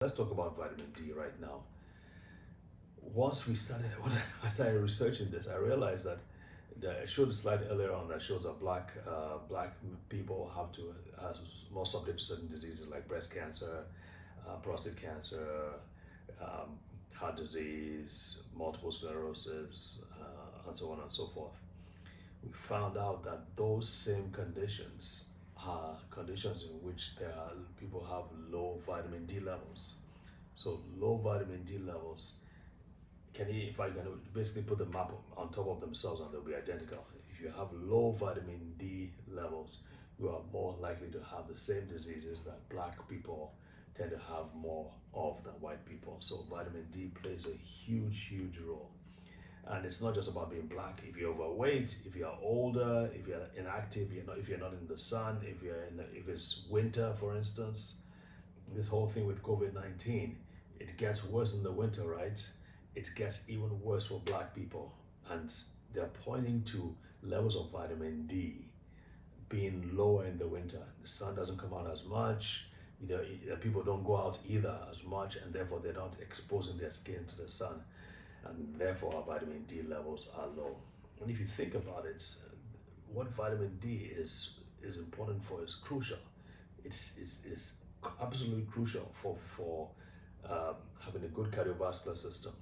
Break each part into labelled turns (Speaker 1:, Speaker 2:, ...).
Speaker 1: Let's talk about vitamin D right now. Once we started, when I started researching this, I realized that I showed a slide earlier on that shows that black people have to more subject to certain diseases like breast cancer, prostate cancer, um, heart disease, multiple sclerosis, and so on and so forth. We found out that those same conditions are conditions in which people have low vitamin D levels. So low vitamin D levels if I can basically put the map on top of themselves and they'll be identical. If you have low vitamin D levels, you are more likely to have the same diseases that black people tend to have more of than white people. So vitamin D plays a huge role. And it's not just about being black. If you're overweight, if you're older, if you're inactive, if you're not in the sun, if it's winter, for instance, this whole thing with COVID-19, it gets worse in the winter, right? It gets even worse for black people. And they're pointing to levels of vitamin D being lower in the winter. The sun doesn't come out as much. People don't go out either as much, and therefore they're not exposing their skin to the sun, and therefore our vitamin D levels are low. And if you think about it, what vitamin D is important for is crucial. It's absolutely crucial for having a good cardiovascular system,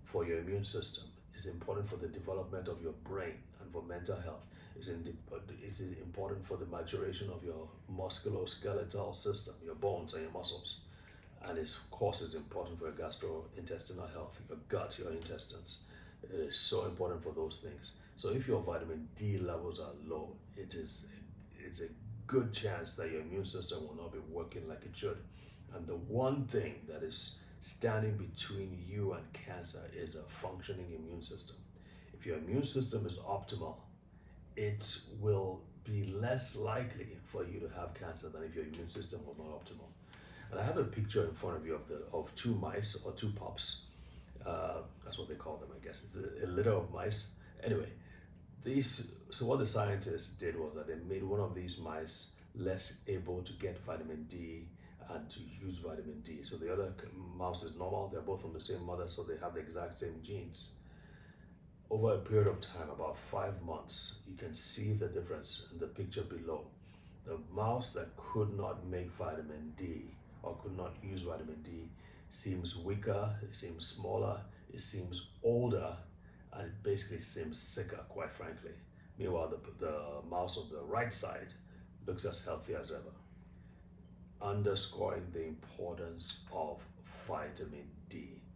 Speaker 1: for your immune system. It's important for the development of your brain and for mental health. It's important for the maturation of your musculoskeletal system, your bones and your muscles. And of course, it's important for your gastrointestinal health, your gut, your intestines. It is so important for those things. So if your vitamin D levels are low, it's a good chance that your immune system will not be working like it should. And the one thing that is standing between you and cancer is a functioning immune system. If your immune system is optimal, it will be less likely for you to have cancer than if your immune system was not optimal. And I have a picture in front of you of two mice or two pups. That's what they call them, I guess. It's a litter of mice. Anyway, so what the scientists did was that they made one of these mice less able to get vitamin D and to use vitamin D. So the other mouse is normal. They're both from the same mother, so they have the exact same genes. Over a period of time, about 5 months, you can see the difference in the picture below. The mouse that could not make vitamin D or could not use vitamin D seems weaker, it seems smaller, it seems older, and it basically seems sicker, quite frankly. Meanwhile, the mouse on the right side looks as healthy as ever, underscoring the importance of vitamin D.